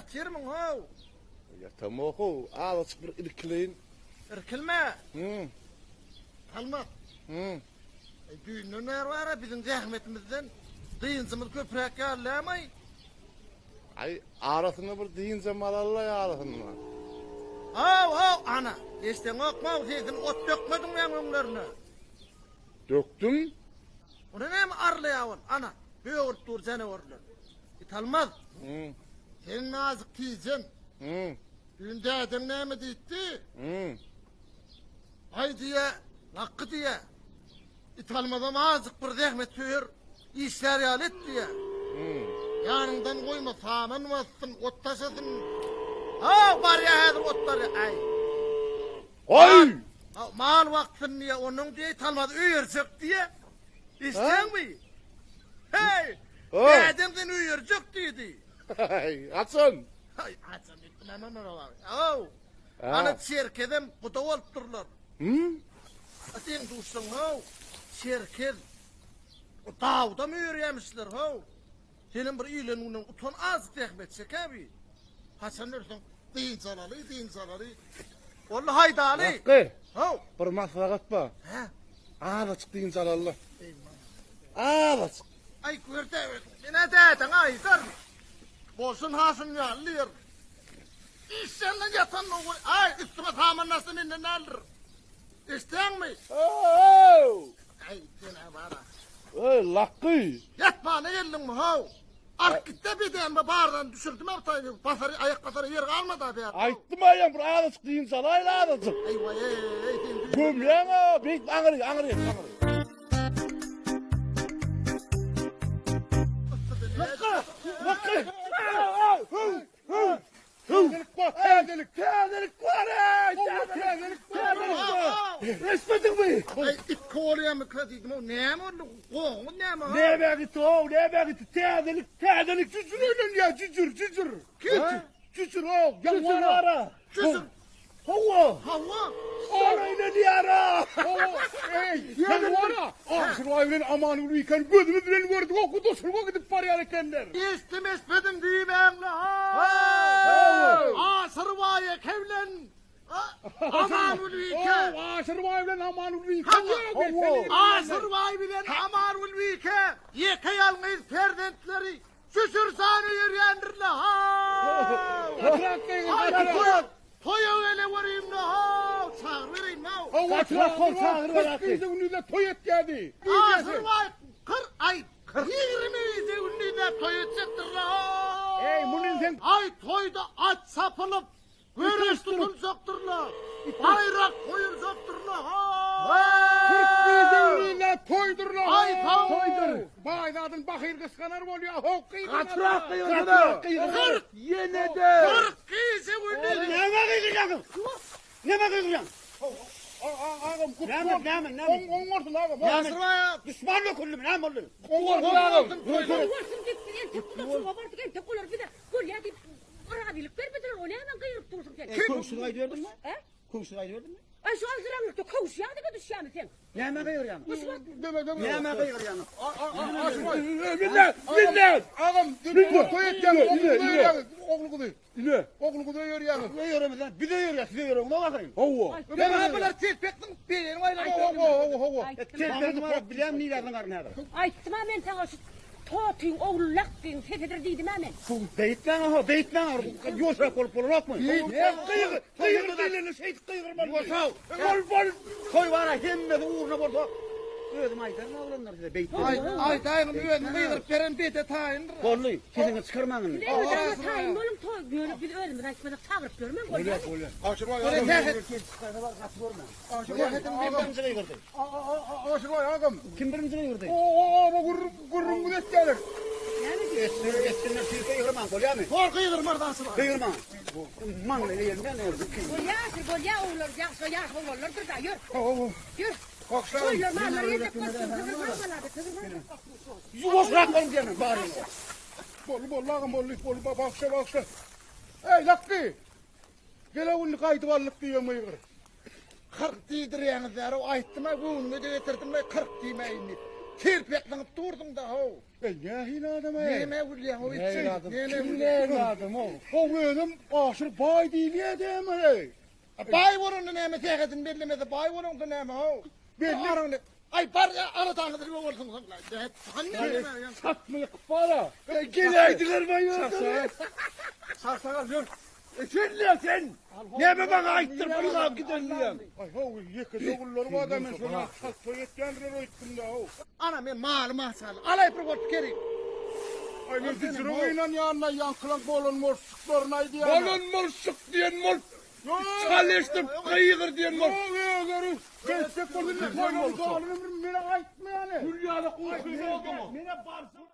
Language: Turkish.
yatırmın ha. Yatam oku. Ağaç bir irkileyin. Irkilme. Hı. Kalmaz. Hı. Düğünler var ya bizim zahmetimizden. Dıyıncımız köprek yerlemey. Ay arasında bir deyince malalla ya arasında. Ana. İşte okma sizin ot dökmedin ben önlerine. Döktüm. Onu ne mi arlayavun ana? Büyük dur seni orlar. İtalmaz. Hı. Sen nazik tiyeceksin. Hı. Düğünde adam ne mi deytti? Hı. Ay diye, hakkı diye. İtalmadan azıcık bir zahmet tüyür. İşler yalet diye. Hı. Yanından koyma saman vassın, ot taşasın. Var ya hazır otlar ya. Ay. Ay! Mal vaktin diye onun diye talmadı üyürsük diye. İsten mi? Hey! Adamdan üyürsük dedi. Ay, açın. Ay açın ettim hemen oralar. Ana çerkedem kuda olturlar. Hı? Sen duşsun ha. Çerked. O dağda mı yürüyemişler ha? Senin bir ilanından utan az zahmet çek abi. Hasan nereden? Din zalalı. Vallahi haydalı. Hakkı. Ha. Bir maslahat var. Ha. Ağaç deyince Allah. Ağaç. Ay gördü. Ne dedin ay? Bolsun hasın ya lir. İşsenle yatan o. Ay üstüme tamam nasıl ne alır? İsten mi? Ay dene bana. Ay lakkı. Yatma ne geldin mi ha? Arkitte bir de bağırdan düşürdüm abi. Basarı ayak basarı yer kalmadı abi. Ayttım ayam bir ağaç deyince Allah ağaç. Ay vay ey. Gömleğe bir angırı. Lakkı. Tedelik var. Resmetin mi? Ay it koğluya mı krediydim o? Ne mi oldu? Koğun ne mi? Ne gitti o? Tedelik cücür öyle ya cücür. Cücür o. Cücür ara. Cücür. Hava. Orayla diye ara. Sen var ya, ağzını ayırın amanını yıkan gözünü diren gördük o kudursun gidip paraya kendiler. İstim espedim değil ben la. Sırvaya kevlen. Amanul vike. Ağzını ayırın amanını yıkan. Sırvay bilen amanul vike. Yeke yalnız perdentleri. Şüşür sani yürüyendir la. Toya öyle varayım la. Çağır vereyim la. Kız önünde toyet geldi. Sırvay 20 önünde toy edecektir la. Bunun sen Ay toyda aç sapılıp Görüş tutulsaktır la. Bayrak koyulsaktır la. 40 önünde toydur la. Ay toydur. Bayradın bakır kıskanar oluyor. Kaçırak kıyırdı. Yine de. 40 kişi önünde. Ne bakıyorsun? Ağam kutlu. Ne? On orsun ağam. Sırvaya. Düşmanla kullum ne oldu? On orsun ağam. Olsun gitsin tek kulak kabartı gel tek kulak bir de gol ya deyip orabilik vermediler o ne hemen kıyırıp dursun sen. Komşulayı gördün mü? He? Komşulayı gördün mü? Ay şu an zıramlıkta kovuş ya ne kadar yani sen. Ne hemen kıyır yani? Deme. Ne hemen kıyır yani? Millet. Ağam toyet geldi. Oğlu kudu. Ne? Oğlu kudu yürü yani. Ne yürüyorum lan? Bir de yürüyor, size yürüyorum. Ne bakayım? Hava. Ben haberler tek pektim. Benim Hava. Tezgahım var, bilem nilerden var nerede? Ay tamam ben sana şu totun oğlak din tefedir dedim hemen. Beytlen ha. Yoşak olup olmak mı? Kıyır dilini şey kıyırman. Koy var ha, hemmedi uğruna borsa. Özüm aytarın avlanlar size beytlen. Ay dayının üyeni kıyırıp veren bete tayın. Kolluy, sizin çıkarmanın. Bir de öyle tayın oğlum toy görüp bir de öyle ben sana çağırıp görmem gol. Aşırı ağam. Kim birinci yurdu? Gurrum bu des gelir. Etsinler sizde yırman kol ya mı? Kor kıyırmardan sıra. Kıyırman. Man ne yerinden ne oldu? Gol ya oğullar ya oğullar dur da yür. Kalksan. Oğullar mallar yedek koşsun kızım. Yuvos raklarım diyelim bari. Bol ağam bol baksa. Ey lakkı. Gele unu kaydı varlık diyor mu yıkır? 40 deydiriyeniz o ayttıma bu ne de getirdim 40 demeyin. Kirpeklenip durdum da ho. Ne hile adam Neme gülüyor o Ne için. adam? Neme Kimler adam o? O benim aşır bay değil ya deme. Bay vurun neme tekedin bellemedi. Bay vurun da neme o. Belli. Ay par ara tanıdır bu olsun sen. Hanne Satmayık para. Geleydiler ben yok. Sarsakal dur. Sen. Ne be bana aittir bana gidenler. Ay ho yıkı oğulları bu adamın sonra satmayıktan röytüm de o. ana men mal masal. Alay proport keri. Ay ne dizroyla yanına yankılan bolon morsuklarına diye. Balon morsuk diyen mor. Çalıştım kıyıgır diyen mor. Ne görür? Geçecek bolun koyunu sağlığını bana aitme yani. Dünyada kurşun oldu mu?